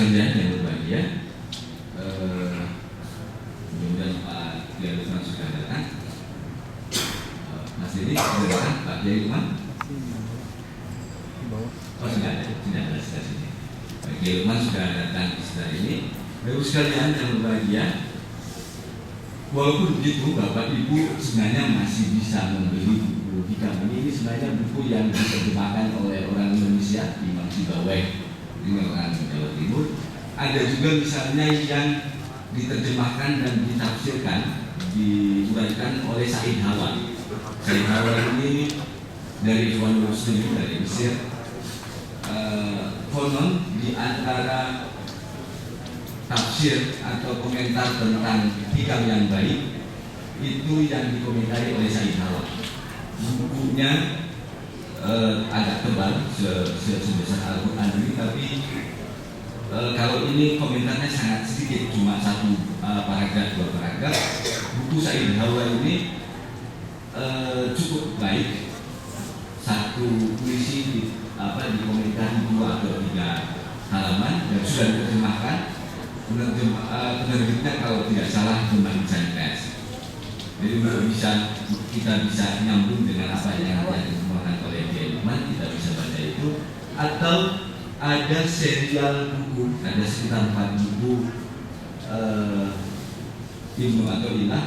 sekalian yang berbahagia, mudah-mudahan Pak Kiai Lukman sudah datang. Mas Didi sudah datang, Pak Kiai Lukman? Oh sudah ada sebelah sini. Pak Kiai Lukman sudah datang di sebelah ini. Bapak sekalian yang berbahagia, walaupun begitu Bapak Ibu sebenarnya masih bisa membeli buku di kami. Ini sebenarnya buku yang diterjemahkan oleh orang Indonesia di Baweh, ini orang Jawa Timur. Ada juga misalnya yang diterjemahkan dan ditafsirkan, diuraikan oleh Said Hawa. Said Hawa ini dari Ikhwanul Muslimin dari Mesir. Konon di antara tafsir atau komentar tentang hikam yang baik itu yang dikomentari oleh Said Hawa. Bukunya agak tebal sebesar Al-Quran ini, tapi kalau ini komentarnya sangat sedikit, cuma satu paragraf, dua paragraf. Buku Said Hawa ini cukup baik. Satu puisi dikomentari 2 atau 3 halaman dan sudah diterjemahkan. Penerbitnya kalau tidak salah Kembang Pers. Jadi kita bisa nyambung dengan apa yang diterjemahkan oleh Kiai Lukman, kita bisa baca itu. Atau ada serial buku, ada sekitar 4 buku Ibnu Athaillah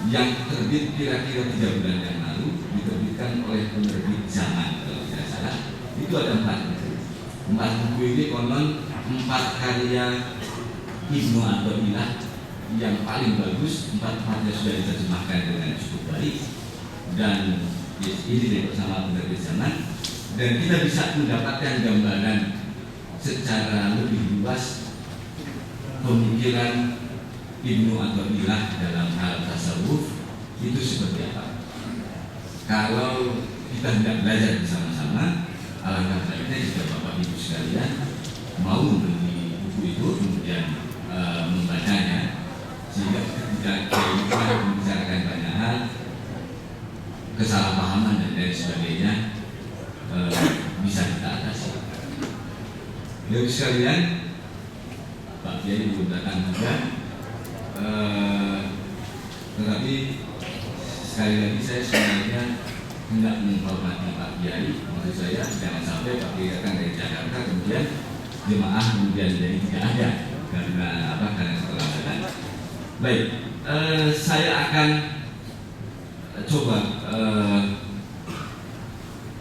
yang terbit kira-kira 3 bulan yang lalu, diterbitkan oleh penerbit Zaman kalau tidak salah. Itu ada 4 buku. 4 buku ini konon 4 karya Ibnu Athaillah yang paling bagus. 4-4-nya sudah diterjemahkan dengan cukup baik, dan ini bersama penerbit Zaman. Dan kita bisa mendapatkan gambaran secara lebih luas pemikiran Ibnu Athaillah dalam hal tasawuf itu seperti apa. Kalau kita tidak belajar bersama-sama, alangkah baiknya jika Bapak Ibu sekalian mau membeli buku itu kemudian membacanya, sehingga ketika kita membicarakan banyak hal, kesalahpahaman dan lain sebagainya bisa kita atasi. Bapak sekalian, Pak Kiai belum datang juga, tetapi sekali lagi saya sebenarnya hendak menghormati Pak Kiai. Maksud saya jangan sampai Pak Kiai datang dari Jakarta kemudian jemaah kemudian jadi tidak ada karena keterlambatan. Baik, saya akan coba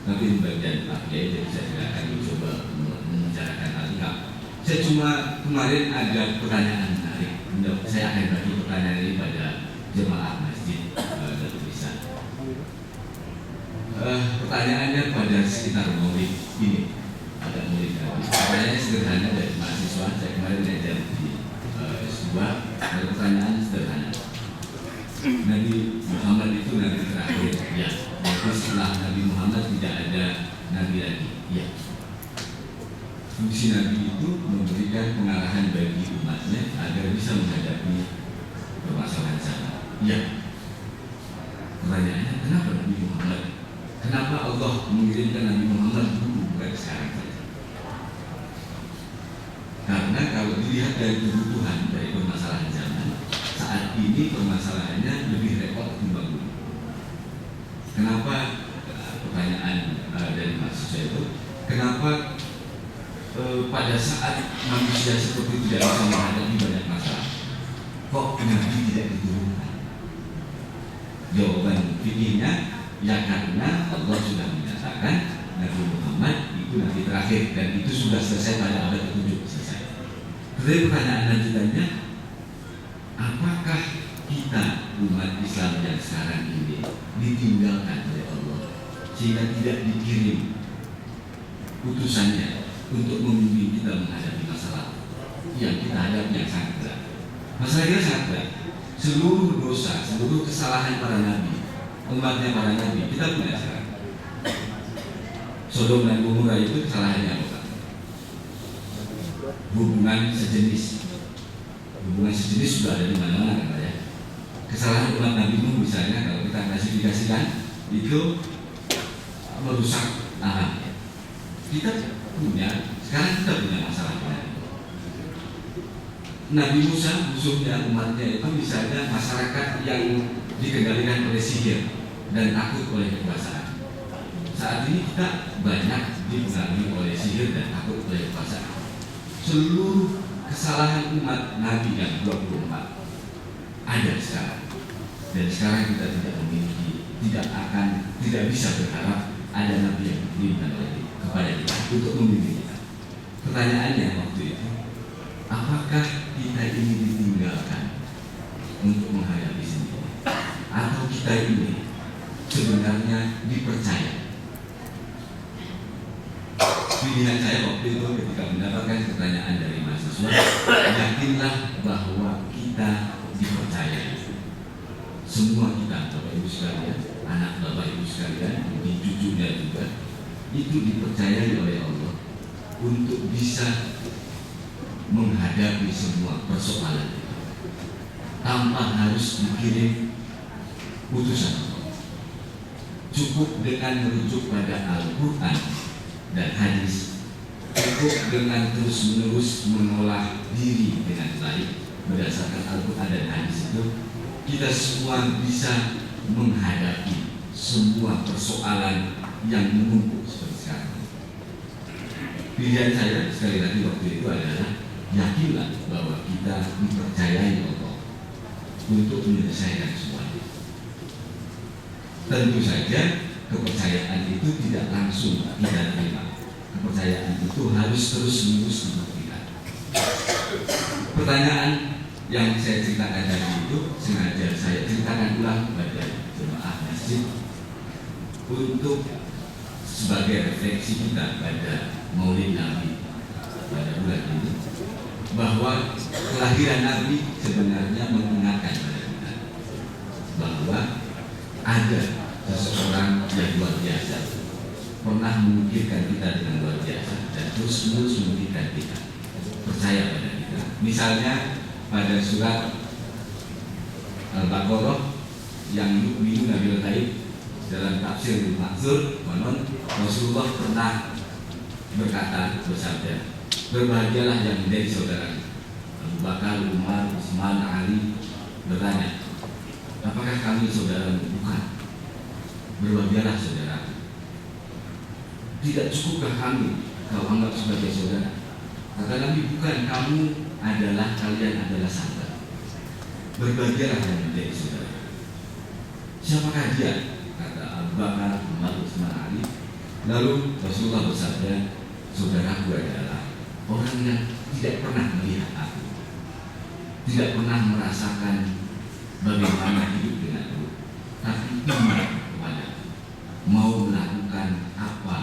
nanti bagian Pak Kiai, jadi saya tidak akan mencoba membicarakan hal ini. Saya cuma kemarin ada pertanyaan menarik. Saya akan bagi pertanyaan ini pada jemaah masjid Datuk Bisa. Pertanyaannya pada sekitar Maulid ini, ada Maulid Nabi. Pertanyaannya sederhana dari mahasiswa. Saya kemarin belajar di S2. Ada pertanyaan sederhana. Nabi Muhammad itu nabi terakhir, ya. Jadi setelah Nabi Muhammad tidak ada nabi lagi, ya. Fungsi Nabi itu memberikan pengarahan bagi umatnya agar bisa menghadapi permasalahan zaman. Ya. Pertanyaannya, kenapa Nabi Muhammad? Kenapa Allah mengirimkan Nabi Muhammad dulu bukan sekarang saja? Karena kalau dilihat dari kebutuhan dari permasalahan zaman, saat ini permasalahannya lebih repot ketimbang dulu. Kenapa? Pertanyaan dari mahasiswa itu, kenapa pada saat manusia seperti tidak bisa menghadapi banyak masalah, kok Nabi tidak diturunkan? Jawaban fikihnya, ya karena Allah sudah menyatakan Nabi Muhammad itu Nabi terakhir dan itu sudah selesai pada abad ke-7 selesai. Jadi pertanyaan lanjutannya, apakah kita umat Islam yang sekarang ini ditinggalkan oleh Allah sehingga tidak dikirim utusannya untuk membimbing kita menghadapi masalah yang kita hadapi yang sangat berat? Masalah kita sangat berat. Seluruh dosa, seluruh kesalahan para nabi, umatnya para nabi, kita punya sekarang. Sodom dan Gomora itu kesalahannya apa? Hubungan sejenis. Hubungan sejenis sudah ada di mana-mana kan ya. Kesalahan umat Nabi Nuh misalnya kalau kita klasifikasikan itu merusak alam. Kita punya, sekarang kita punya masalah. Nabi Musa musuhnya umatnya itu misalnya masyarakat yang dikendalikan oleh sihir dan takut oleh kekuasaan. Saat ini kita banyak dipengaruhi oleh sihir dan takut oleh kekuasaan. Seluruh kesalahan umat Nabi yang 24 ada sekarang, dan sekarang kita tidak bisa berharap ada Nabi yang dikirimkan kepada kita untuk membimbing kita. Pertanyaannya waktu itu, apakah kita ini ditinggalkan untuk menghadapi sendiri, atau kita ini sebenarnya dipercaya? Pilihan saya waktu itu ketika mendapatkan pertanyaan dari mahasiswa, yakinlah bahwa kita dipercaya. Semua kita, Bapak Ibu sekalian, anak Bapak Ibu sekalian, mungkin cucunya juga, itu dipercayai oleh Allah untuk bisa menghadapi semua persoalan itu tanpa harus dikirim utusan Allah. Cukup dengan merujuk pada Al-Quran dan hadis, cukup dengan terus-menerus mengolah diri dengan baik berdasarkan Al-Quran dan hadis itu, kita semua bisa menghadapi semua persoalan yang menumpuk seperti sekarang. Pilihan saya sekali lagi waktu itu adalah yakinlah bahwa kita dipercayai Allah untuk menyelesaikan semuanya. Tentu saja kepercayaan itu tidak langsung kita terima. Kepercayaan itu harus terus-menerus dibuktikan. Pertanyaan yang saya ceritakan tadi itu sengaja saya ceritakan ulang kepada jemaah masjid untuk sebagai refleksi kita pada Maulid Nabi pada bulan ini, bahwa kelahiran Nabi sebenarnya mengingatkan pada kita bahwa ada seseorang yang luar biasa, pernah memikirkan kita dengan luar biasa dan terus-menerus memikirkan kita, percaya pada kita. Misalnya pada surat Al-Baqarah yang yu'minu bil ghaib, dalam tafsir Al-Maksur, konon Rasulullah pernah berkata, bersabda, berbahagialah yang menjadi saudara. Abu Bakar, Umar, Utsman, Ali bertanya, apakah kami saudara? Bukan. Berbahagialah saudara. Tidak cukupkah kami kau anggap sebagai saudara? Kata Nabi, bukan, kamu adalah, kalian adalah sahabat. Berbahagialah yang menjadi saudara. Siapakah dia? Kata Abu Bakar, Umar, Utsman, Ali. Lalu Rasulullah bersabda, saudaraku adalah orang yang tidak pernah melihat aku, tidak pernah merasakan bagaimana hidup denganku, tapi iman kepada, mau melakukan apa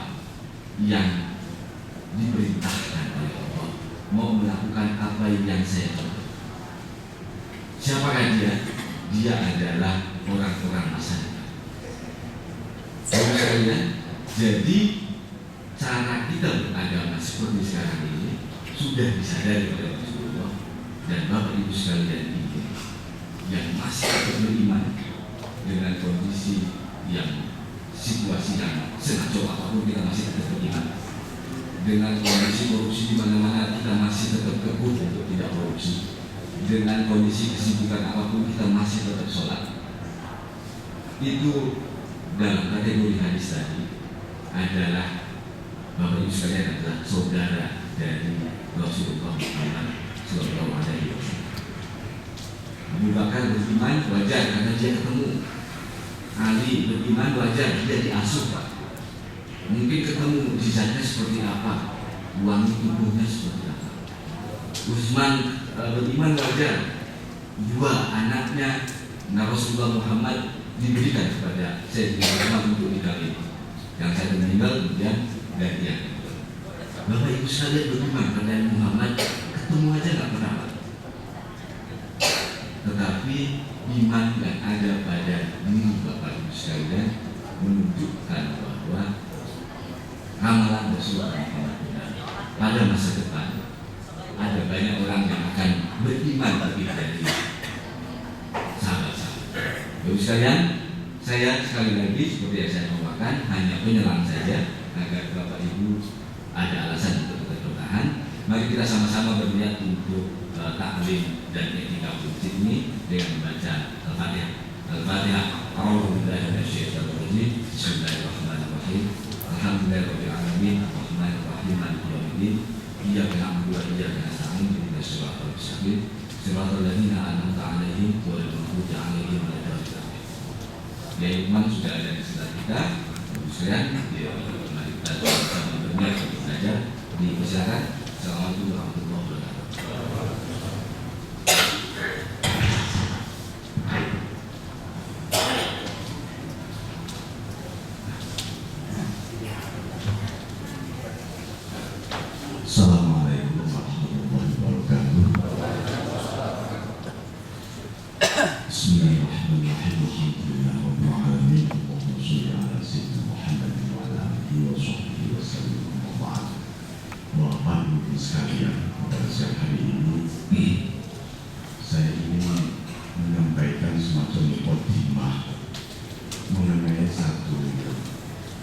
yang diperintahkan oleh Allah, mau melakukan apa yang saya coba. Siapakah dia? Dia adalah orang-orang masa depan. Jadi cara kita beragama seperti sekarang ini sudah disadari oleh Rasulullah dan Bapak Ibu sekalian ini yang masih tetap beriman dengan kondisi yang situasi yang sengaja apapun, kita masih tetap beriman. Dengan kondisi korupsi di mana-mana, kita masih tetap teguh untuk tidak korupsi. Dengan kondisi kesibukan apapun, kita masih tetap sholat. Itu dalam kategori hadis tadi adalah Bapak Ibu sekalian adalah saudara dari Rasulullah Muhammad Sallallahu Alaihi Wasallam. Abu Bakar beriman wajar karena dia ketemu. Ali beriman wajar, dia diasuh, Pak. Mungkin ketemu jidatnya seperti apa, wangi tubuhnya seperti apa. Utsman beriman wajar, dua anaknya Rasulullah Muhammad diberikan kepada Sayyidina Utsman untuk dikawin. Yang satu meninggal kemudian gantian. Bapak Ibu sekalian beriman pada Muhammad, ketemu aja nggak pernah. Tetapi iman yang ada pada diri Bapak Ibu sekalian menunjukkan bahwa ramalan Rasulullah pada masa depan ada banyak orang yang akan beriman lebih dari sahabat-sahabat. Ibu sekalian, saya sekali lagi seperti yang saya katakan hanya penyelang saja agar Bapak Ibu ada alasan untuk tetap bertahan. Mari kita sama-sama berniat untuk taklim dan etika politik ini dengan membaca Al-Fatihah. Al-Fatihah. A'udzubillahi minasyaitonir rajim. Bismillahirrahmanirrahim. Alhamdulillahirabbil alamin. Arrahmanirrahim. Maliki yaumiddin. Iyyaka na'budu wa iyyaka nasta'in. Ihdinas siratal mustaqim. Siratal ladzina an'amta 'alaihim ghairil maghdubi 'alaihim waladdallin. Ya, Iman sudah ada di sebelah kita. Kemudian, mari kita sama-sama berniat untuk belajar. Dipersilakan. Assalamualaikum warahmatullahi wabarakatuh. Assalamualaikum warahmatullahi wabarakatuh. Bismillahirrahmanirrahim. Alhamdulillahirabbil alamin. Allahumma shalli ala sayyidina Muhammad wa ala alihi wa sahbihi wasallam. Bapak Ibu sekalian, pada siang hari ini saya ingin menyampaikan semacam mukadimah mengenai satu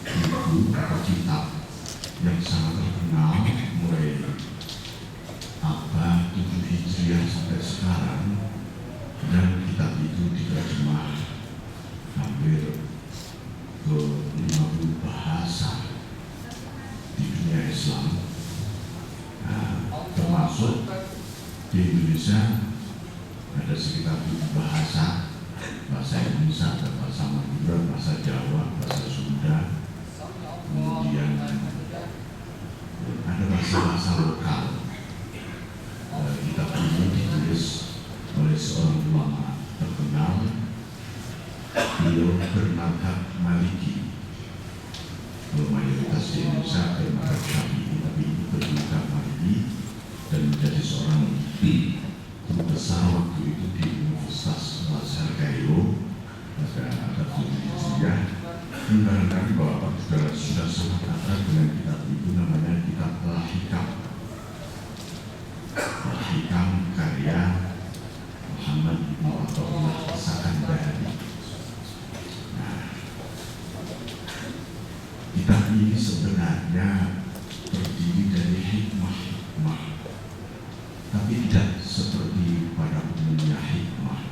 buku atau kitab yang sangat terkenal mulai abad 7 Hijriah sampai sekarang, dan kitab itu diterjemah hampir ke 50 bahasa di dunia Islam. Termasuk di Indonesia ada sekitar 7 bahasa Indonesia, ada bahasa Madura, bahasa Jawa, bahasa Sunda, kemudian ada bahasa lokal. Kitab ini ditulis oleh seorang ulama terkenal, beliau bermadhab Maliki. Mayoritas di Indonesia bermadhab Syafi'i, tapi ini bermadhab Maliki dan menjadi seorang guru besar waktu itu di Universitas Al-Azhar Kairo pada abad 7 Hijriah. Barangkali Bapak saudara sudah sangat akrab dengan kitab itu, namanya kitab Al-Hikam. Al-Hikam karya Muhammad Ibnu Athaillah As-Sakandari. Kitab ini sebenarnya terdiri dari hikmah-hikmah, tapi tidak seperti pada umumnya hikmah.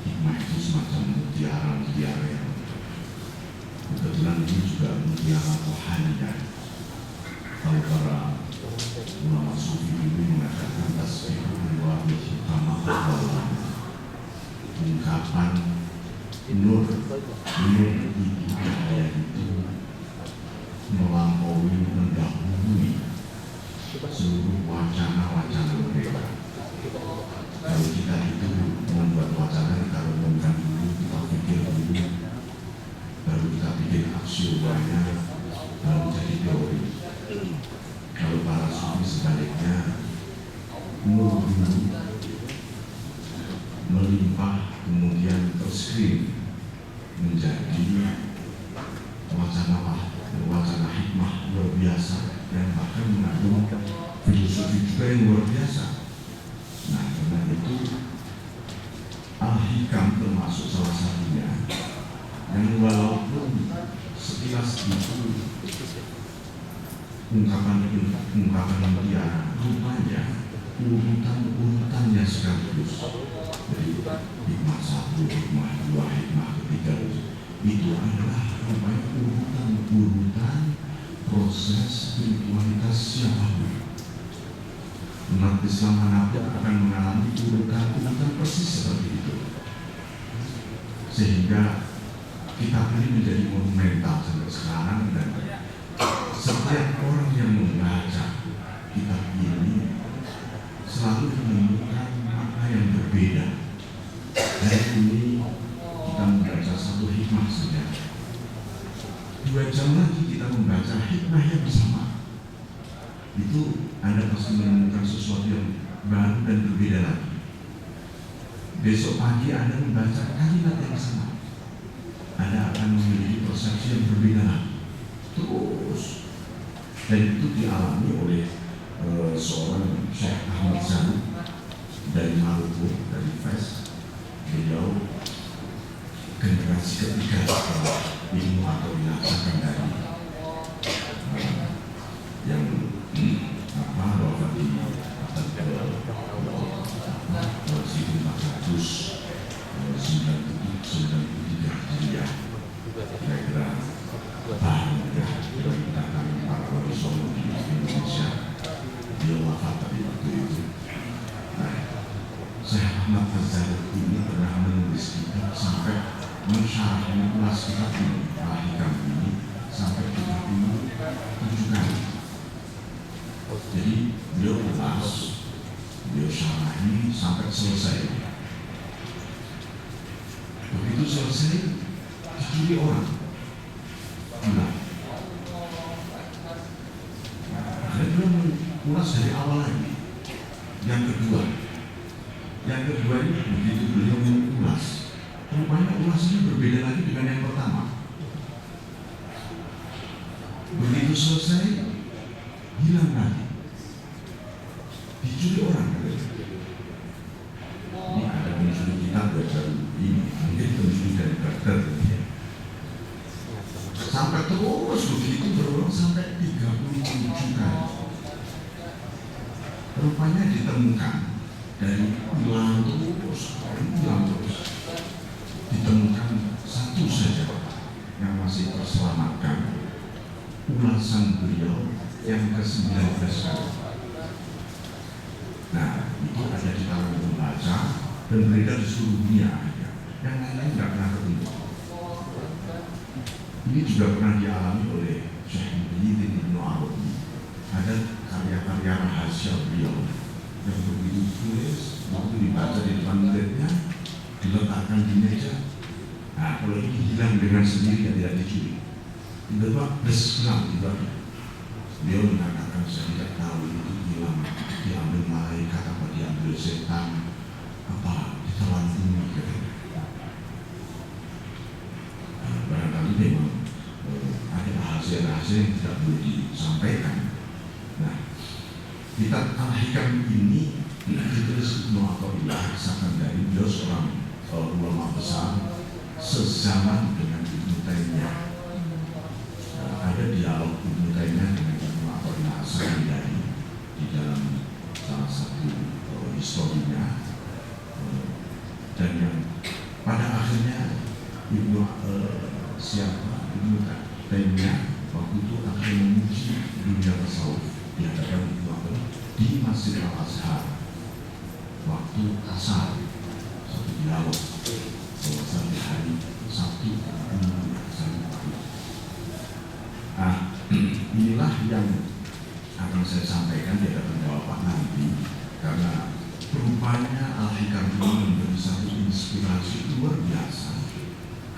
Hikmah itu semacam mutiara-mutiara yang kebetulan ini juga mutiara rohaniah. Kalau para ulama sufi dulu mengatakan tasbihul wahid hikmah Allah, ungkapan nur itu cahaya itu melampaui, mendahului seluruh wacana-wacana mereka. Kalau kita itu membuat wacana, kita renungkan dulu, kita pikir dulu, baru kita bikin aksiomanya, baru jadi teori. Kalau para sufi sebaliknya, nur dulu melimpah, kemudian terskrim menjadi wacana hikmah luar biasa, dan bahkan mengandung filosofi juga yang luar biasa. Nah, karena itu Al-Hikam termasuk salah satunya, yang walaupun sekilas itu ungkapan mutiara, rupanya urutannya sekaligus. Jadi hikmah 1, hikmah 2, hikmah ketiga itu adalah rupanya urutan proses spiritualitas siapapun. Umat Islam manapun akan mengalami urutan persis seperti itu, sehingga kitab ini menjadi monumental sampai sekarang, dan setiap orang yang membaca kitab ini selalu menemukan makna yang berbeda. Hari ini kita membaca satu hikmah saja, 2 jam lagi kita membaca hikmah yang sama. Itu Anda pasti menemukan sesuatu yang baru dan berbeda lagi. Besok pagi Anda membaca kalimat yang sama, Anda akan memiliki persepsi yang berbeda lagi. Terus, dan itu dialami oleh seorang Syekh Ahmad Zahid dari Maluku, dari Fes. Beliau generasi ketiga setelah ilmu atau Sakandari yang wafat di waktu itu. Nah, Syekh Ahmad Az-Zarruq ini pernah menulis kitab sampai mensyarah ulas kitab ini, Al-Hikam ini sampai 37 kali. Jadi beliau ulas, beliau syarahi sampai selesai. Begitu selesai, dicuri orang. Nah, akhirnya beliau mengulas dari awal lagi. Yang kedua ini begitu beliau mengulas, rupanya ulasnya berbeda lagi dengan yang pertama. Begitu selesai, hilang lagi, dicuri orang. Ini ada pencuri kitab baru ini, mungkin pencuri dari Baghdad ya. Sampai terus begitu berulang sampai 37 kali. Rupanya ditemukan dari hilang terus, ditemukan satu saja yang masih terselamatkan, ulasan beliau yang ke-19 kali. Nah, itu ada di tangan pembaca dan beredar di seluruh dunia. Yang lain-lain tidak pernah ketemu. Ini juga pernah dialami oleh Syekh Muhyiddin Ibnu Arabi. Ada karya-karya rahasia beliau yang begitu tulis, waktu dibaca di depan muridnya, diletakkan di meja. Nah, kalau ini hilang dengan sendiri yang tidak dicuri, tiba-tiba hilang tiba-tiba. Beliau mengatakan, saya tidak tahu itu hilang, diambil malaikat apa diambil setan, apa ditelan bumi katanya. Barangkali memang ada rahasia-rahasia yang tidak boleh disampaikan. Nah, kitab Al-Hikam ini ditulis Ibnu Athaillah As-Sakandari. Beliau seorang ulama besar sezaman dengan Ibnu Taimiyah. Ada dialog Ibnu Taimiyah dengan Ibnu Athaillah As-Sakandari di dalam salah satu historinya, dan yang pada akhirnya Ibnu Taimiyah waktu itu akan menguji dunia tasawuf di hadapan Ibnu Athaillah di Masjid Al-Azhar waktu asar, satu dialog bahwasanya hari Sabtu Nah, inilah yang akan saya sampaikan di hadapan Bapak nanti, karena rupanya Al-Hikam ini menjadi satu inspirasi luar biasa.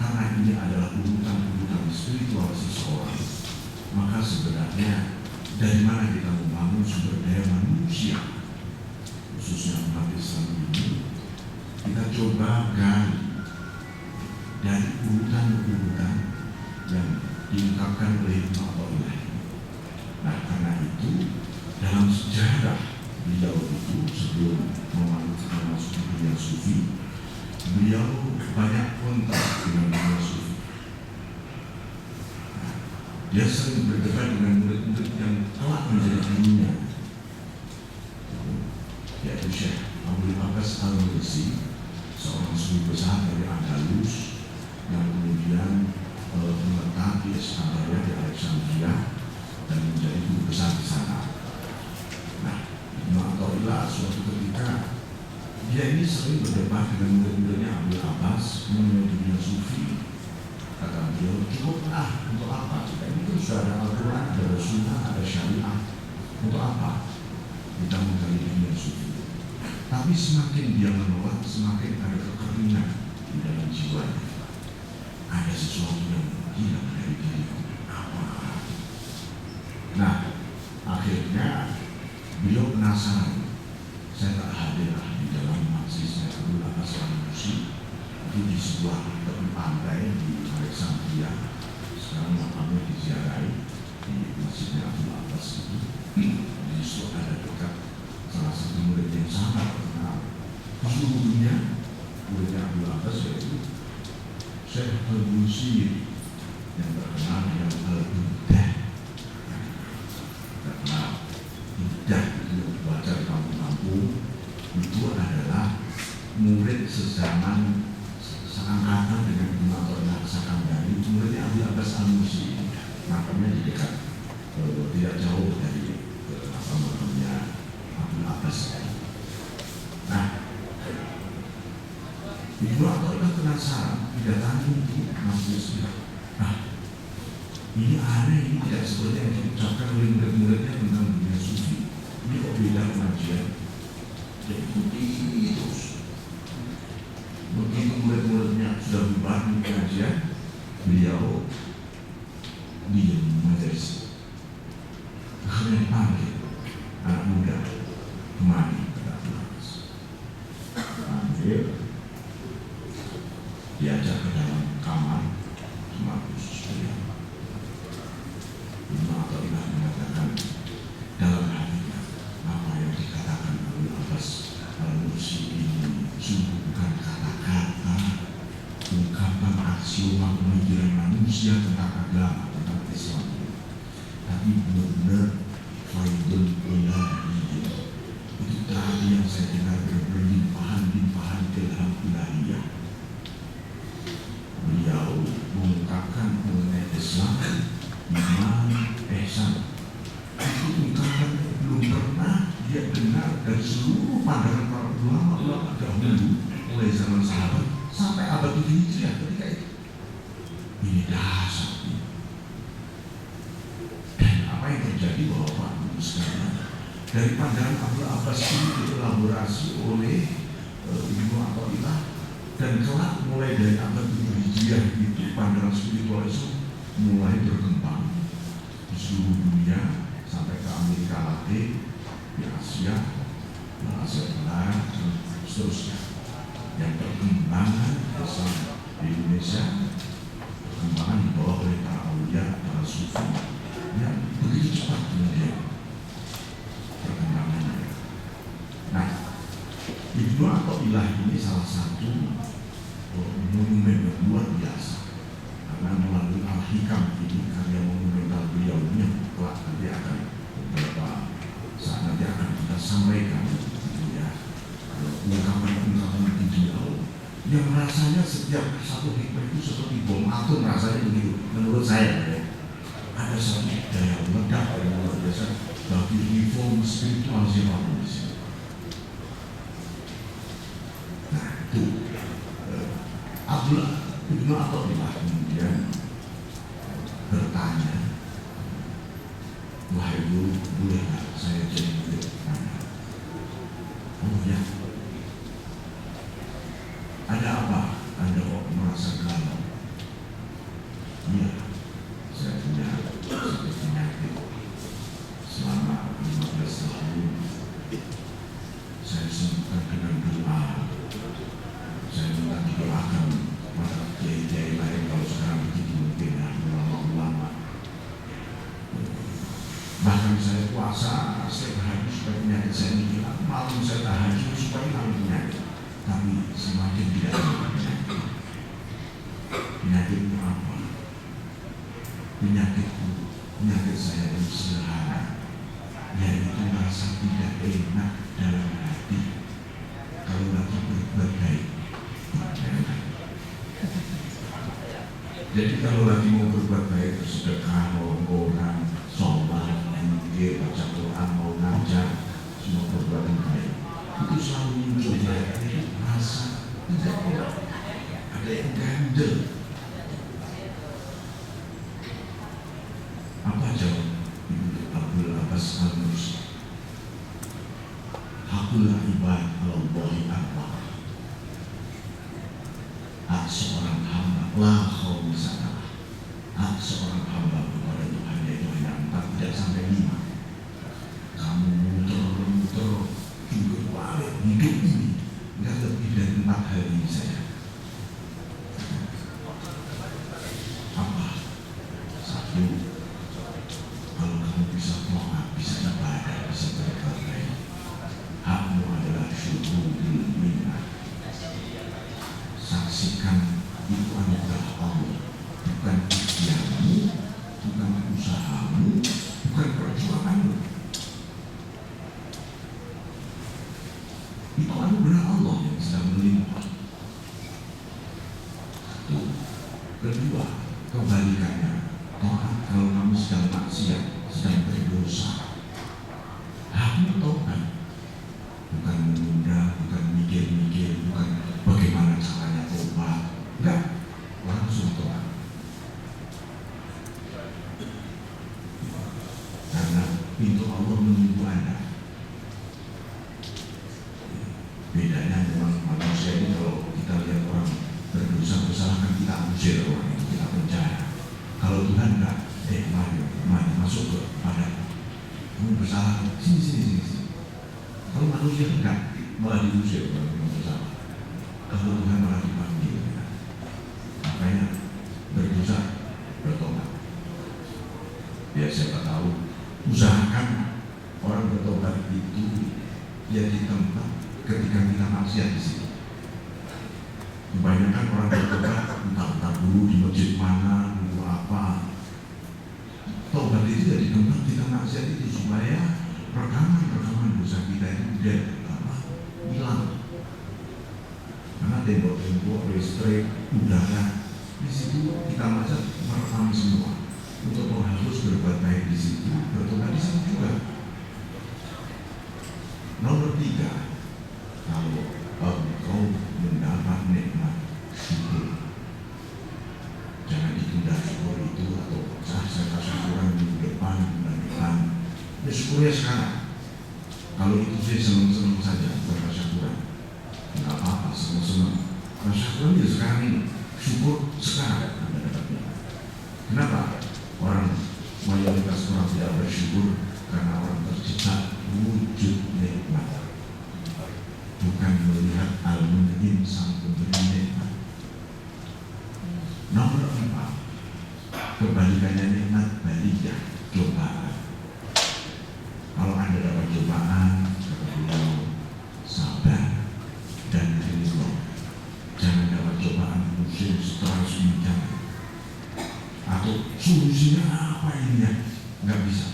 Karena ini adalah urutan-urutan spiritual seseorang, maka sebenarnya dari mana kita membangun sumber daya manusia, khususnya umat Islam ini, kita coba gali dari urutan-urutan yang diungkapkan oleh Ibnu Athaillah. Nah, karena itu dalam sejarah beliau itu sebelum memasuki dunia sufi, beliau banyak kontak dengan dunia sufi. Dia sering berdebat dengan murid-murid yang kelak menjadi gurunya, yaitu Syekh Abdul Abbas Al-Mursi, seorang sufi besar dari Andalus yang kemudian menetap di Iskandariya di Alexandria dan menjadi guru besar di sana. Nah, Ibnu Athaillah suatu ketika dia ini sering berdebat dengan murid-muridnya Abdul Abbas mengenai dunia sufi. Kata beliau, cukuplah, untuk apa? Kita ini kan sudah ada Al-Quran, ada Rasulullah, ada Syariah. Untuk apa kita menggali dunia sufi? Tapi semakin dia menolak, semakin ada kekeringan di dalam jiwanya. Ada sesuatu yang hilang dari diriku. Apa? Nah, akhirnya beliau penasaran. Saya tak hadir di dalam majlisnya Abdul Abbas Al-Mursi itu di sebuah tepi pantai di Alexandria. Sekarang makamnya diziarahi di masjidnya Abdul Abbas itu. Di situ ada dekat salah satu murid yang sangat terkenal di seluruh dunia, muridnya Abdul Abbas, yaitu Syekh Al-Busiri yang terkenal dengan Al-Buddha. Terkenal Buddha itu yang dibaca di kampung-kampung, itu adalah murid sezaman seangkatan dengan Ibnu Athaillah As-Sakandari. Muridnya Abdul Abbas Al-Mursi, makamnya di dekat tidak jauh dari makamnya Abdul Abdul Abbas. Nah, Ibnu Athaillah penasaran, didatangi untuk majelis. Nah, ini aneh, ini tidak seperti yang diucapkan oleh murid-muridnya tentang dunia sufi. Ini kok beda pengajian? Ya ikuti terus. Begitu murid-muridnya sudah bubar di pengajian, beliau diam majelis. Akhirnya panggil anak muda, kemari kata Abbas. Panggil, diajak ke dalam kamar sama khusus beliau. Ibnu Athaillah mengatakan dalam hatinya, apa yang dikatakan oleh Abbas Al-Mursi ini sungguh bukan kata-kata, ungkapan aksioma pemikiran manusia tentang agama, tentang Islam, tapi benar-benar faidul ilahi. Itu tadi yang saya dengar berlimpahan-limpahan ilham ilahiyah. Beliau mengungkapkan mengenai Islam, iman, ihsan. Itu ungkapan belum pernah dia dengar dari seluruh pandangan para ulama-ulama dahulu, mulai zaman sahabat sampai abad 7 Hijriah ketika itu. Ini dasar. Dan apa yang terjadi bahwa Pak Ibu sekalian, dari pandangan Abdul Abbas ini dielaborasi oleh Ibnu Athaillah, dan kelak mulai dari abad 7 Hijriah itu pandangan spiritual itu mulai berkembang di seluruh dunia sampai ke Amerika Latin, di Asia Tenggara, dan seterusnya. Yang perkembangan Islam di Indonesia, perkembangan dibawa oleh para aulia, para sufi yang begitu cepat kemudian perkembangannya. Nah, Ibnu Athaillah ini salah satu monumen yang luar biasa, karena melalui Al-Hikam ini, karya monumental beliau ini yang kelak nanti akan beberapa saat nanti akan kita sampaikan, gitu ya, ungkapan-ungkapan beliau yang rasanya setiap satu hikmah itu seperti bom atom, rasanya begitu menurut saya ya. Ada satu daya meledak yang luar biasa bagi reform spiritual siapapun di sini. Nah itu Ibnu Athaillah kemudian bertanya, wahai guru, boleh nggak saya jadi murid Anda? Oh ya. Ada apa? Anda kok merasa galau? Iya, saya punya satu penyakit. Selama 15 tahun saya sembuhkan dengan doa. Saya minta didoakan kepada kiai-kiai lain, kalau sekarang begitu mungkin ya, ulama-ulama. Bahkan saya puasa setiap hari supaya penyakit saya ini hilang. Malam saya tahajud supaya hilang penyakit. Tapi semakin tidak ada penyakit. Penyakitmu apa? Penyakit saya yang sederhana, yaitu rasa tidak enak dalam hati kalau lagi berbuat baik. Jadi kalau lagi mau berbuat baik, bersedekah, mau orang, sholat, zikir, baca Quran, mau ngajar, semua perbuatan baik, itu selalu muncul dari rasa tidak enak, ada yang gandel. Apa jawab Ibnu Abdul Abbas Al-Mursi? Hakul ibad Allahi akbar. Hak seorang hamba, la khawmisana. Hak seorang hamba kepada Tuhan itu hanya 4, tidak sampai 5. Kamu muter-muter juga balik hidup ini, nggak lebih dari 4 hari saja. Apa? 1, kalau kamu bisa taat, bisa ibadah, bisa berbuat baik, hakmu adalah syukurul minnah. Saksikan itu anugerah Allah, bukan ikhtiarmu, bukan usahamu, bukan perjuanganmu. Itu anugerah Allah yang sedang melimpah. Itu. Kedua, kebalikannya, taat kalau kamu sedang maksiat, sedang berdosa, hakmu taubat, Bedanya memang manusia ini kalau kita lihat orang berdosa bersalah kan kita usir orang itu, kita penjara. Kalau Tuhan enggak, mari masuk ke padat. Kamu bersalah, sini. Kalau manusia enggak, malah diusir kalau memang bersalah. Kalau Tuhan malah dipanggil. Makanya berdosa, bertobat. Ya siapa tahu, usahakan orang bertobat itu ya di tempat ketika kita maksiat di situ. Kebanyakan orang bertobat entah dulu di masjid mana, dulu apa. Tobat itu ya di tempat kita maksiat itu supaya rekaman dosa kita itu tidak hilang. Karena tembok-tembok, listrik, udara di situ kita maksiat merekam semua. Untuk menghapus berbuat baik di situ, bertobat di situ juga. Nomor 3, kalau engkau mendapat nikmat syukur, jangan ditunda syukur itu atau saya kasih kurang minggu depan. Ya syukurnya sekarang. Kalau itu saya senang-senang saja, bukan rasa kurang. Tidak apa-apa, senang-senang. Rasa kurang ya sekarang ini. Syukur sekarang Anda dapatnya. Kenapa? Orang mayoritas orang tidak bersyukur karena orang tercipta wujud nikmat, bukan melihat al-mun'im sang pemberi nikmat. Nomor 4, kebalikannya nikmat baliyah, cobaan. Kalau Anda dapat cobaan, kata beliau, sabar dan ridho. Jangan dapat cobaan musim stres, jangan. Atau solusinya apa ini ya? Nggak bisa.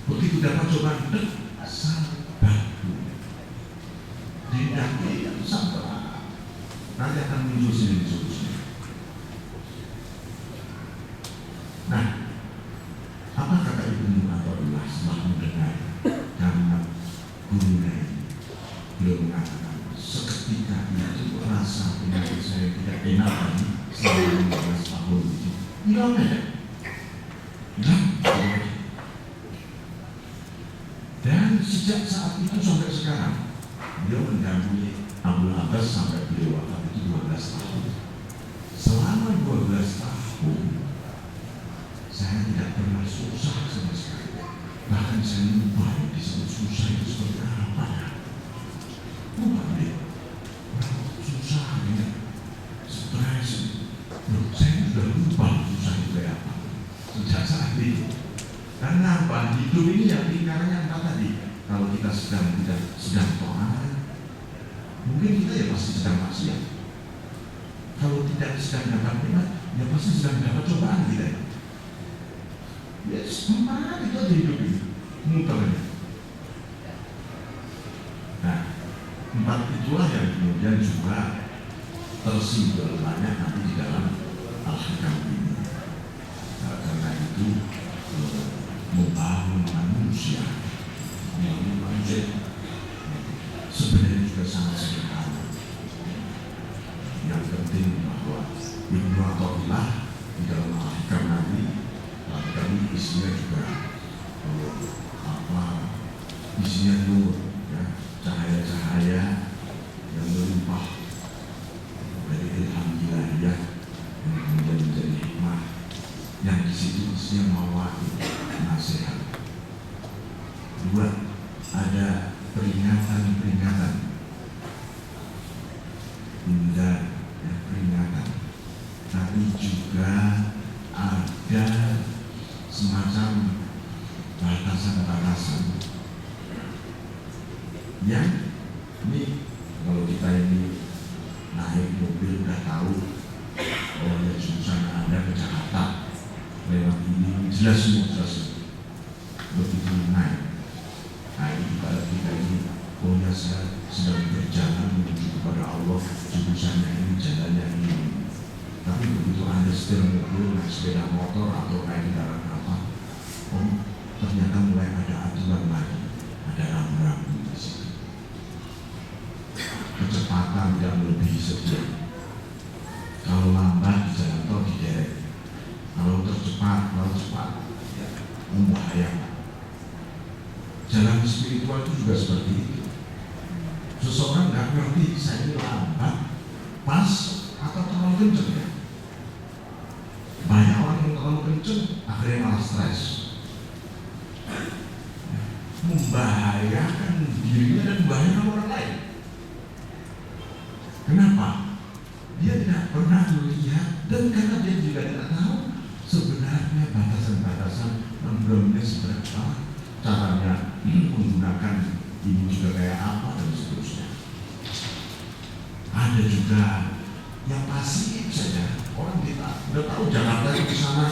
Begitu dapat cobaan, sabar. Tidak sabar. Nanti akan muncul sendiri solusinya. Nah, apa kata Ibnu Athaillah setelah mendengar kalimat gurunya ini? Beliau mengatakan, seketika itu rasa penyakit saya tidak enak lagi selama 15 tahun itu. Hilang aja. Dan sejak saat itu sampai sekarang, beliau mendampingi Abu Abbas sampai beliau wafat itu 12 tahun. Selama 12 tahun, saya tidak pernah susah sama sekali. Bahkan saya lupa disebut susah itu seperti apa ya. Lupa dia. Susah ya. Stres. Saya sudah lupa susah itu kayak apa. Sejak saat itu. Karena apa? Hidup ini ya lingkarannya apa tadi? Kalau kita tidak sedang taat, mungkin kita ya pasti sedang maksiat. Kalau tidak sedang dapat nikmat, ya pasti sedang dapat cobaan kita. Ya, semangat itu aja hidup ini, muternya. Nah, 4 itulah yang kemudian juga tersimbol banyak nanti di dalam Al-Hikam ini. Nah, karena itu membangun manusia sebenarnya juga sangat sederhana. Yang penting bahwa Ibnu Athaillah di dalam Al-Hikam nanti kami isinya juga isinya nur, ya, cahaya-cahaya yang melimpah dari ilham ilahiyah yang kemudian menjadi hikmah yang di situ isinya mawaid, nasihat. 2, ada peringatan indah, ya, peringatan, tapi juga ada semacam batasan-batasan yang ini kalau kita ini naik mobil udah tahu ya jurusan Anda ke Jakarta lewat ini jelas semua begitu naik. Nah ini pada kita ini ya saya sedang berjalan menuju kepada Allah, jurusannya ini, jalannya ini. Tapi begitu Anda setir mobil, naik sepeda motor atau naik kendaraan apa, ternyata mulai ada aturan lagi, ada rambu-rambu di situ. Kecepatan tidak melebihi sekian. Kalau lambat di jalan tol diderek. Kalau cepat, ya, membahayakan. Jalan spiritual itu juga seperti itu. Seseorang nggak ngerti saya ini lambat, pas, atau terlalu kenceng ya. Banyak orang yang terlalu kenceng akhirnya malah stres, membahayakan dirinya dan membahayakan orang lain. Kenapa? Dia tidak pernah melihat, dan karena dia juga tidak tahu sebenarnya batasan-batasan membromnya seberapa, caranya menggunakan ini juga kayak apa dan seterusnya. Ada juga yang pasif saja, orang kita udah tahu Jakarta itu di sana,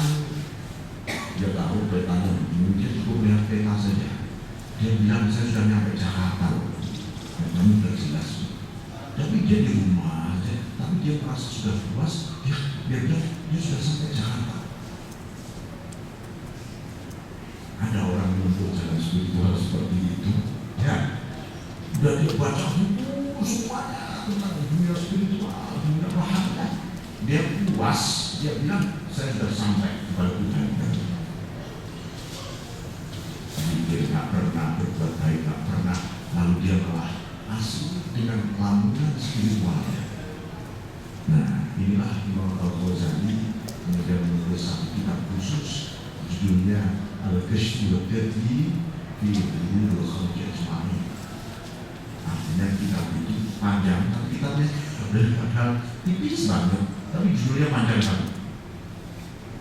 dia tahu petanya begini, dia cukup lihat peta saja. Dia bilang saya sudah nyampe Jakarta, memang sudah jelas. Tapi dia di rumah aja, tapi dia merasa sudah puas, dia bilang dia sudah sampai Jakarta. Ada orang menempuh jalan spiritual seperti itu, ya, udah dia baca buku semuanya tentang dunia spiritual, dunia rohani. Dia puas, dia bilang saya sudah sampai kepada Tuhan. Dia nggak pernah berbuat baik, nggak pernah, lalu dia malah asik dengan lamunan spiritualnya. Nah, inilah Imam Al-Ghazali kemudian menulis satu kitab khusus judulnya Al-Kashful Tadli fi Ulumul Khalqi Ajma'in. Artinya kitab itu panjang, tapi kitabnya padahal tipis banget, tapi judulnya panjang banget.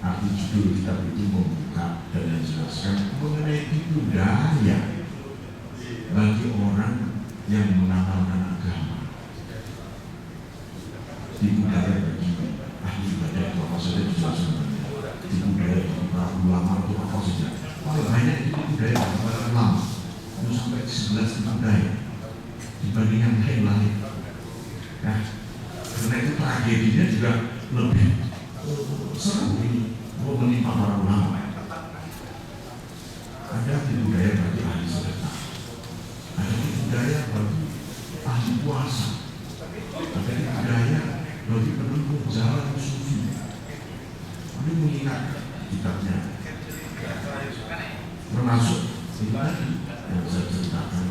Arti judul kitab itu membuka dan menjelaskan mengenai tipu daya bagi orang yang mengamalkan agama. Tipu daya bagi ahli ibadah itu apa saja dijelaskan. Tipu daya bagi para ulama itu apa saja. Paling banyak itu tipu daya bagi para ulama, itu sampai 11 tipu daya dibanding yang lain. Nah, karena itu tragedinya juga lebih seru ini menimpa para ulama. Ada tipu daya bagi ahli sedekah, ada tipu daya bagi ahli puasa, ada tipu daya bagi penempuh jalan sufi. Ini mengingat kitabnya, termasuk ini tadi yang saya ceritakan.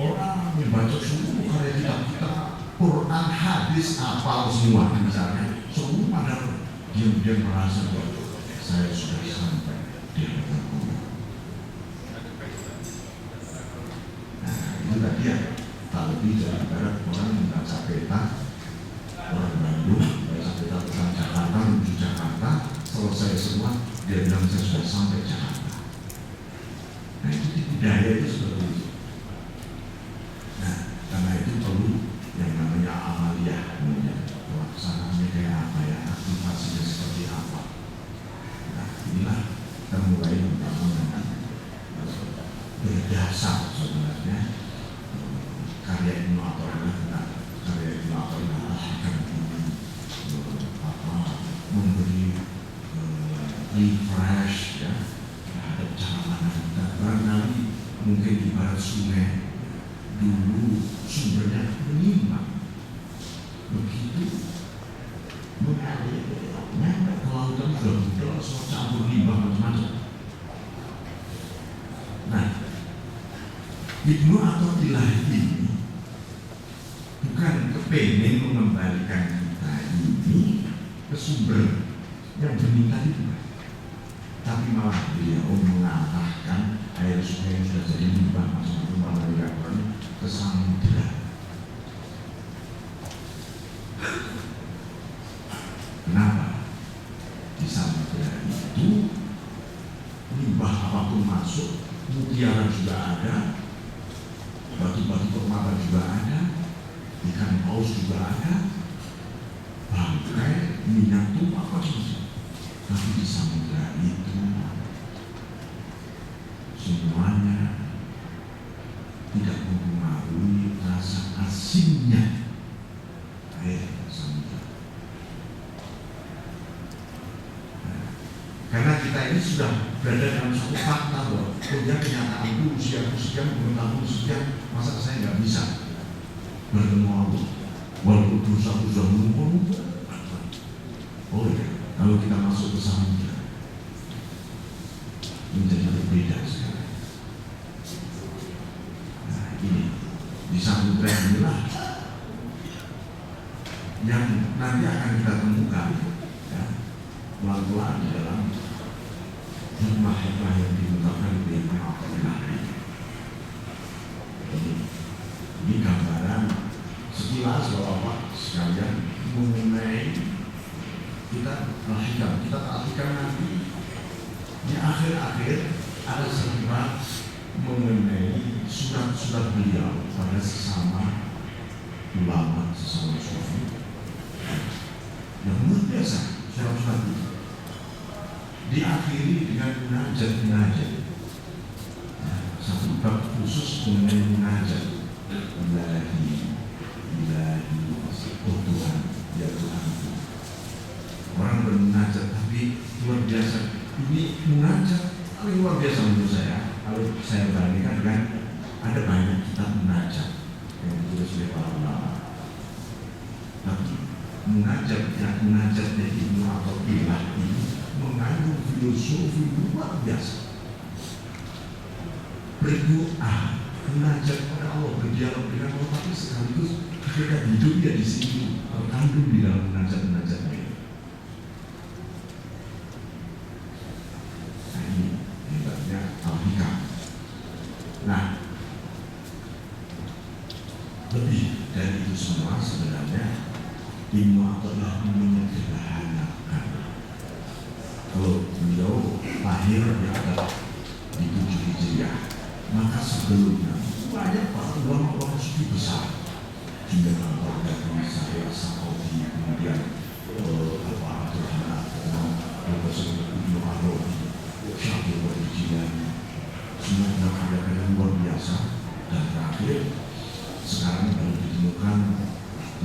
Orang membaca seluruh karya kitab-kitab Quran, hadis, apal semua misalnya, semua padahal diam-diam merasa bahwa saya sudah sampai di hadapan Allah. Nah, itu tadi ya, tak lebih dari ibarat orang membaca peta, orang Bandung membaca peta tentang Jakarta menuju Jakarta, selesai semua dia bilang saya sudah sampai Jakarta. Nah, itu tipu daya itu seperti itu. Nah, karena itu perlu yang namanya amaliyah, pelaksanaannya kayak apa ya, aktivasinya seperti apa. Nah, inilah kita mulai membangun dengan berdasar sebenarnya karya Ibnu Athaillah, karya Ibnu Athaillah akan memberi refresh ya terhadap cara pandang kita. Barangkali mungkin ibarat sungai, dulu sumbernya menyimpang, begitu mengalir nyampe ke lautan sudah semua campur limbah macam-macam. Nah, Ibnu Athaillah ini bukan kepengen mengembalikan kita ini ke sumber yang bening tadi, bukan, tapi malah beliau mengarahkan air sungai yang sudah jadi limbah macam-macam ke samudra. Kenapa? Di samudra itu limbah apapun masuk, mutiara juga ada, batu-batu permata juga ada, ikan paus juga ada, bangkai, minyak tumpah macam-macam. Tapi di samudra itu semuanya tidak mempengaruhi rasa asinnya air samudra. Nah, karena kita ini sudah berada dalam satu fakta bahwa punya kenyataan itu usia sekian, tahun sekian, masa saya nggak bisa bertemu Allah walaupun dosa sudah menumpuk. Oh ya, kalau kita masuk ke samudra menjadi berbeda sekarang. Nah, ini di samudra inilah yang nanti akan kita temukan ya, pelan-pelan dalam hikmah-hikmah yang diungkapkan di Al-Quran. Ini gambaran sekilas Bapak sekalian mengenai kita perhatikan, kita perhatikan nanti di akhir-akhir ada sebuah mengenai surat-surat beliau pada sesama ulama, sesama sufi yang luar biasa. Surat-surat itu diakhiri dengan munajat-munajat, satu bab khusus mengenai munajat. Oh Tuhan, ya Tuhan. Orang bermunajat, tapi luar biasa. Ini munajat paling luar biasa menurut saya. Kalau saya bandingkan dengan ada banyak kitab munajat yang ditulis oleh para ulama. Tapi munajatnya Ibnu Athaillah ini mengandung filosofi luar biasa. Berdoa, munajat pada Allah, berdialog dengan Allah, tapi sekaligus ketika hidupnya di sini terkandung di dalam munajat-munajatnya. Nah ini hebatnya Al-Hikam. Nah, lebih dari itu semua sebenarnya Ibnu Athaillah menyederhanakan. Kalau beliau lahir di abad di 7 Hijriah, maka sebelumnya banyak para ulama-ulama sufi besar, Junaid al-Baghdadi, Syekh Sa'di, kemudian Abdul Hanaf, Profesor Ibnu Arabi, Syekh Al-Jilani, semuanya karya-karya luar biasa. Dan terakhir sekarang baru ditemukan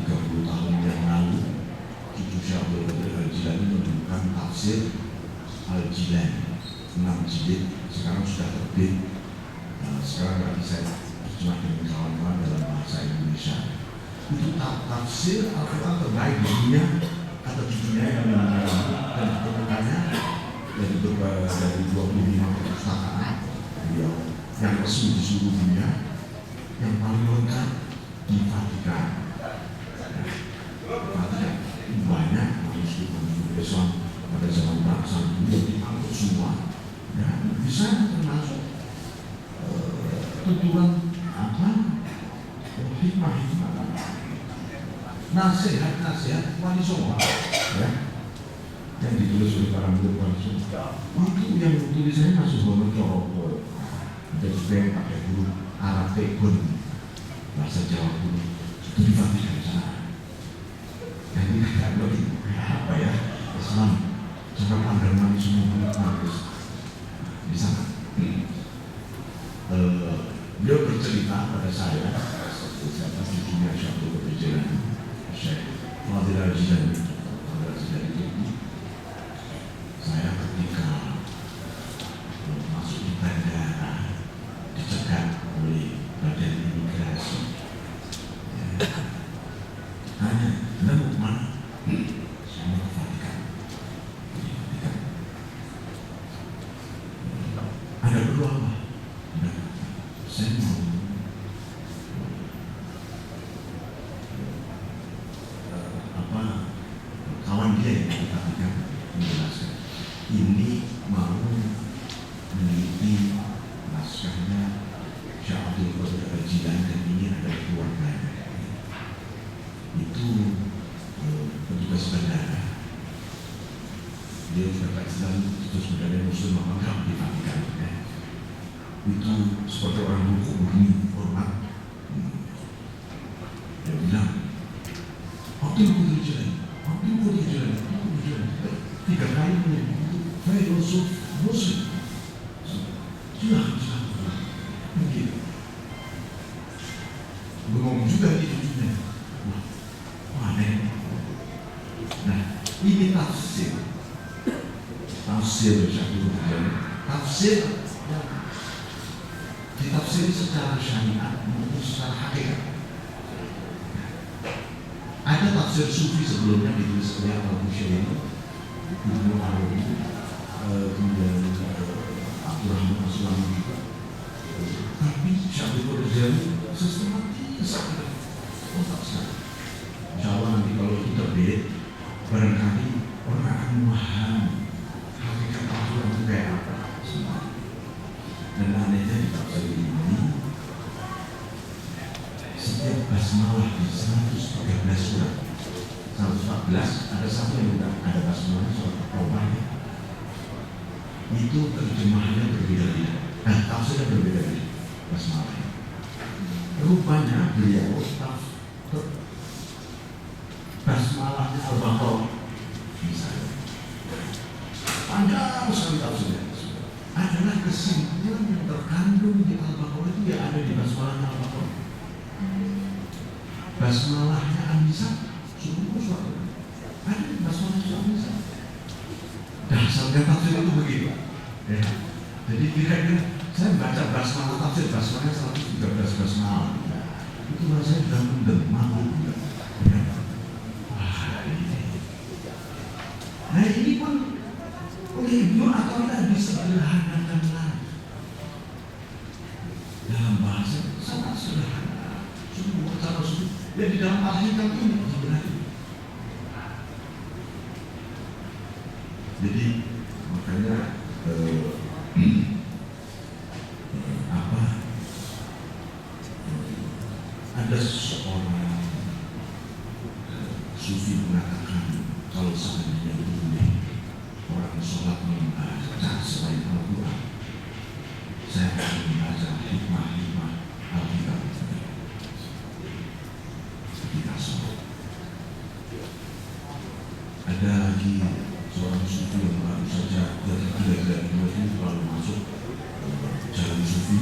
30 tahun yang lalu, cucu Syekh Al-Jilani menemukan tafsir Al-Jilani 6 jilid, sekarang sudah terbit. Sekarang lagi saya berjumpa dengan kawan-kawan dalam bahasa Indonesia. Itu tafsir Al-Quran terbaik di dunia, kata cucunya yang mengalami dan ditemukannya dari 25 perpustakaan beliau yang resmi di seluruh dunia, yang paling lengkap di Vatikan. Vatikan banyak manuskrip Islam pada zaman bangsa dulu diangkut semua. Ya, di sana termasuk tujuan apa? Hikmah-hikmah, nasihat wali songo, ya, yang ditulis oleh para murid wali songo. Itu yang tulisannya masuk dalam coroko, jadi supaya pakai huruf Arab tekun, bahasa Jawa kuno, itu di Vatikan sana. Yang ini tidak lebih apa ya? Islam, cara pandang manusia harus di sana. Beliau bercerita pada saya, siapa cucunya Syekh Al-Jilani, Syekh Al-Jilani, saya ketika masuk di bandara dicegat oleh badan imigrasi, tanya, "Anda mau kemana?" "Saya mau ke Vatikan." "Ada perlu apa?" "Saya mau kawan dia yang dikatakan menjelaskan ini mau meneliti naskahnya Syekh Abdul Qadir Al-Jilani dan ini adalah keluarganya." Itu petugas bandara. Dia juga tak sedang terus menjadi muslim maka di Vatikan. Itu seperti orang hukum begini hormat. Dia bilang, Abdul Qadir Jilani, Abdul Qadir Jilani, Abdul Qadir Jilani. 3 kali menyebut itu. Saya Rasul Muslim. Sudah begitu. Bengong juga di dunia. Wah, aneh. Nah, ini tafsir Syekh Abdul Qadir. Tafsir yang ditafsiri secara syariat maupun secara hakikat. Ada tafsir sufi sebelumnya ditulis oleh Al-Bushairi, Ibnu Arabi, kemudian Abdurrahman As-Sulami juga. Tapi Syekh Abdul Qadir sistematis besar. Tak besar. Insya Allah nanti kalau itu terbit, barangkali orang akan memahami hakikat Al-Quran itu kayak apa. Dan anehnya di tafsir ini, setiap basmalah di 113 surat, 114 ada satu yang tidak ada basmalah, surat At-Taubah. Itu terjemahannya berbeda-beda, tafsirnya berbeda-beda basmalah. Rupanya beliau basmalahnya Al-Baqarah misalnya panjang sekali tafsirnya adalah kesimpulan yang terkandung di Al-Baqarah itu yang ada di basmalahnya Al-Baqarah. Basmalahnya An-Nisa seluruh surat ada di basmalahnya An-Nisa. Dasarnya tafsir itu begitu ya. Jadi kira-kira saya baca basmalah tafsir basmalahnya 113 basmalah itu rasanya sudah mendemam ya. Nah ini pun oleh Ibnu Athaillah disederhanakan lagi dalam bahasa sangat sederhana. Semua cara sulit yang di dalam Al-Hikam ini sebenarnya. Jadi makanya ada seorang sufi mengatakan kalau seandainya boleh orang sholat membaca selain Al-Quran, saya akan membaca hikmah-hikmah Al-Quran ketika sholat. Ada lagi seorang sufi yang baru saja dari gila-gila itu lalu masuk jalan sufi,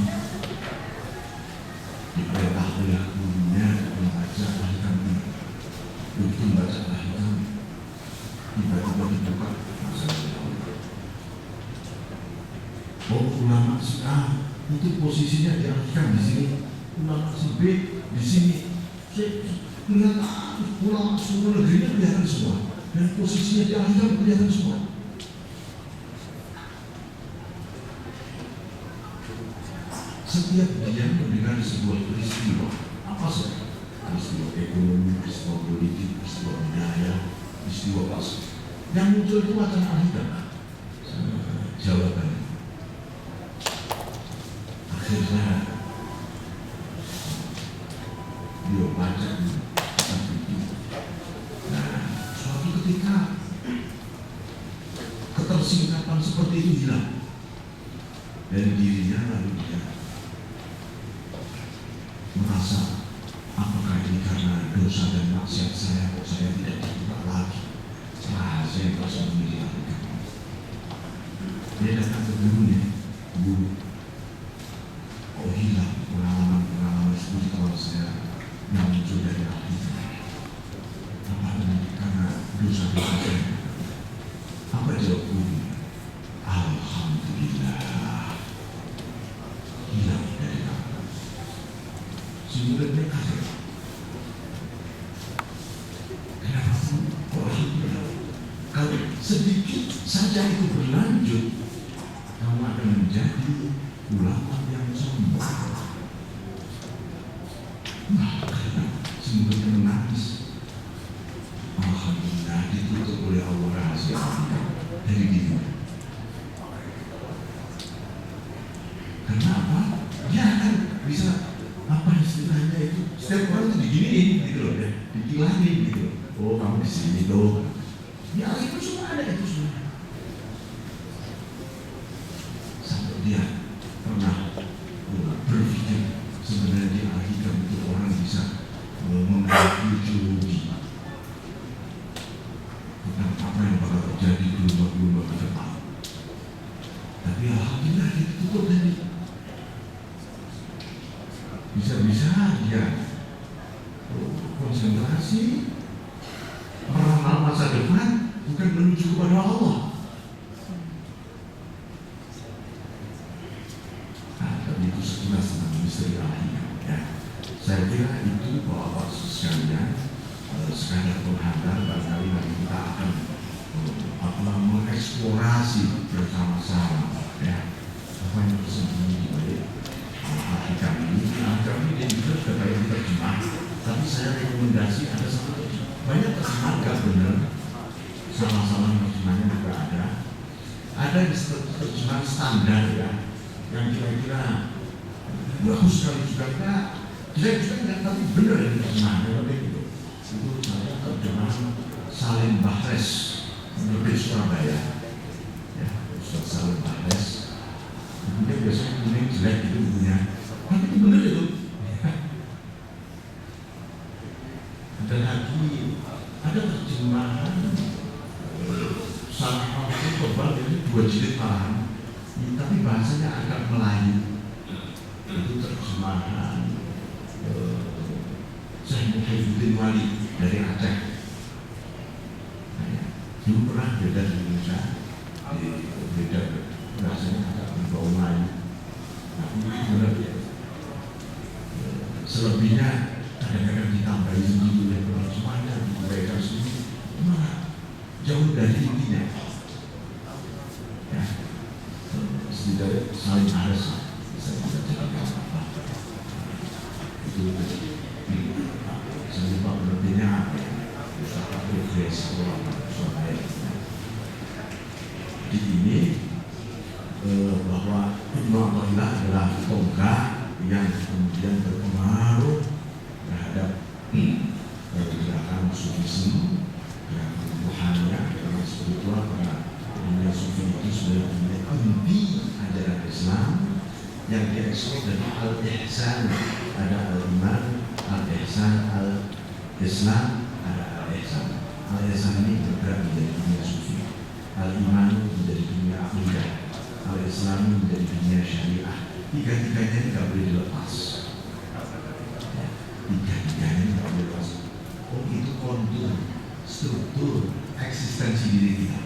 diperintah oleh gurunya membaca Al-Quran. Begitu membaca Al-Quran, tiba-tiba dibuka masalah. Oh, ulama si A itu posisinya diartikan di sini, ulama si B di sini. Kelihatan ulama seluruh negerinya kelihatan semua, dan posisinya diartikan kelihatan semua. Setiap dia mendengar sebuah peristiwa, apa saja, peristiwa ekonomi, peristiwa politik, peristiwa budaya, peristiwa pas, yang muncul itu wacana Al-Hikam. Jawabannya akhirnya dia baca itu. Nah, suatu ketika ketersingkapan seperti itu hilang dari dirinya, lalu dia merasa apakah ini karena dosa dan maksiat saya kok saya tidak terbuka lagi. Saya merasa memilih Al-Hikam. Dia datang ke gurunya, guru, oh hilang pengalaman spiritual saya yang muncul dari Al-Hikam. Apa ini karena dosa-dosa saya? Apa jawab guru? Alhamdulillah, hilang dari Al-Hikam. Si muridnya kaget. Kenapa pun? Kalau sedikit saja itu berlanjut, kamu akan menjadi ulama yang sombong. Karena semuanya menangis. Alhamdulillah ditutup oleh Allah rahasia dari dirinya. Karena apa? Dia akan bisa apa istilahnya itu? Setiap orang itu diginiin gitu loh, ya, ditilangin gitu. Oh kamu di sini loh. Ya itu semua ada itu semua. Sampai dia pernah berpikir sebenarnya di Al-Hikam itu orang bisa membuat ideologi tentang apa yang bakal terjadi di rumah-rumah ke depan. Tapi alhamdulillah ditutup tadi. Bisa-bisa dia konsentrasi meramal masa depan, bukan menuju kepada Allah. Nah, tapi itu sekilas tentang misteri Al-Hikam ya. Saya kira itu Bapak sekalian sekadar penghantar, barangkali nanti kita akan mengeksplorasi bersama-sama ya apa yang tersembunyi di balik Al-Hikam ini. Al-Hikam ini juga sudah banyak diterjemahkan rekomendasi ada satu banyak terjemahan nggak benar, salah-salah terjemahannya juga ada. Ada terjemahan standar ya, yang kira-kira bagus sekali juga kita nggak tapi benar ini terjemahannya itu. Itu saya terjemahan Salim Bahres penerbit Surabaya, ya Ustaz Salim Bahres. Kemudian biasanya kuning jelek itu bukunya, tapi itu benar itu. Ada lagi ada terjemahan salah satu tebal itu 2 jilid malahan, tapi bahasanya agak Melayu. Itu terjemahan Syekh Muhyiddin Wali dari Aceh. Dulu pernah beda di Indonesia, beda bahasanya agak berbau Melayu. Benar ya. Selebihnya kadang-kadang ditambahin gitu ya, semuanya dibaikkan sendiri, malah jauh dari intinya. Ya, setidaknya saling harus bisa jadi apa-apa. Itu saya lupa penerbitnya apa ya, Pustaka Progres Surabaya. Di ini bahwa Ibnu Athaillah adalah tonggak yang kemudian berpengaruh terhadap gerakan sufisme, gerakan ruhaniah, gerakan spiritual, karena dunia sufi itu sebenarnya inti ajaran Islam yang diekspor dari al-ihsan, ada al-iman, al-ihsan, al-islam, ada al-ihsan. Al-ihsan ini bergerak menjadi dunia sufi, al-iman menjadi dunia akidah, al-islam menjadi dunia syariah. Tiga-tiganya ini tidak boleh dilepas. Tiga-tiganya ini tidak boleh dilepas. Oh, itu kontur, struktur, eksistensi diri kita.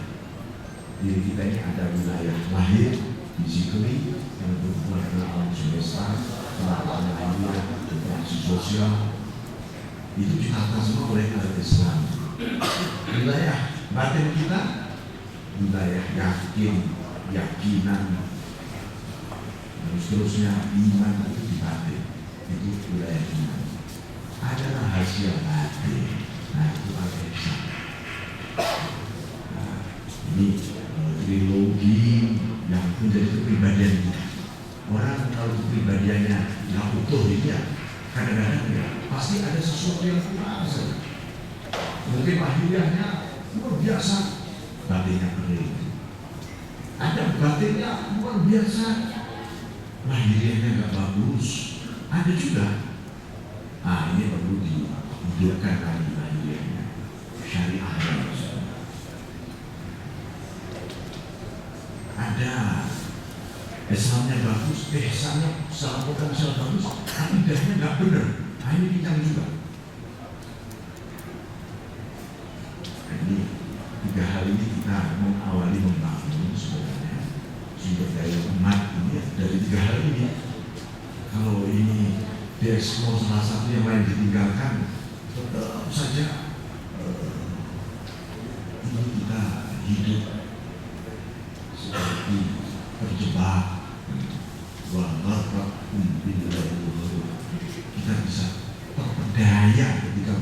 Diri kita ini ada wilayah lahir, physically, yang berhubungan dengan alam semesta, peralatan lahiriah, interaksi sosial. Itu ditata semua oleh al-Islam. Wilayah batin kita, wilayah yakinan, seterusnya iman itu di batin, itu wilayah iman. Ada rahasia batin, nah itu al-Ihsan. Nah, ini trilogi yang menjadi kepribadian kita. Orang kalau kepribadiannya yang utuh itu ya kadang-kadang ya pasti ada sesuatu yang kurang saja. Mungkin lahiriahnya luar biasa, batinnya kering. Ada batinnya luar biasa, lahiriahnya nggak bagus. Ada juga. Ah, ini perlu dihidupkan lagi lahiriahnya, syariahnya. Ada Islamnya bagus, ihsannya secara potensial bagus, akidahnya nggak benar. Nah, ini pincang juga. Nah, ini 3 hal ini kita mengawali membangun sebenarnya sumber daya umat ini dari 3 hal ini. Kalau ini dieksplor salah satu yang lain ditinggalkan, tetap saja ini kita hidup seperti terjebak. Kita bisa terpedaya ketika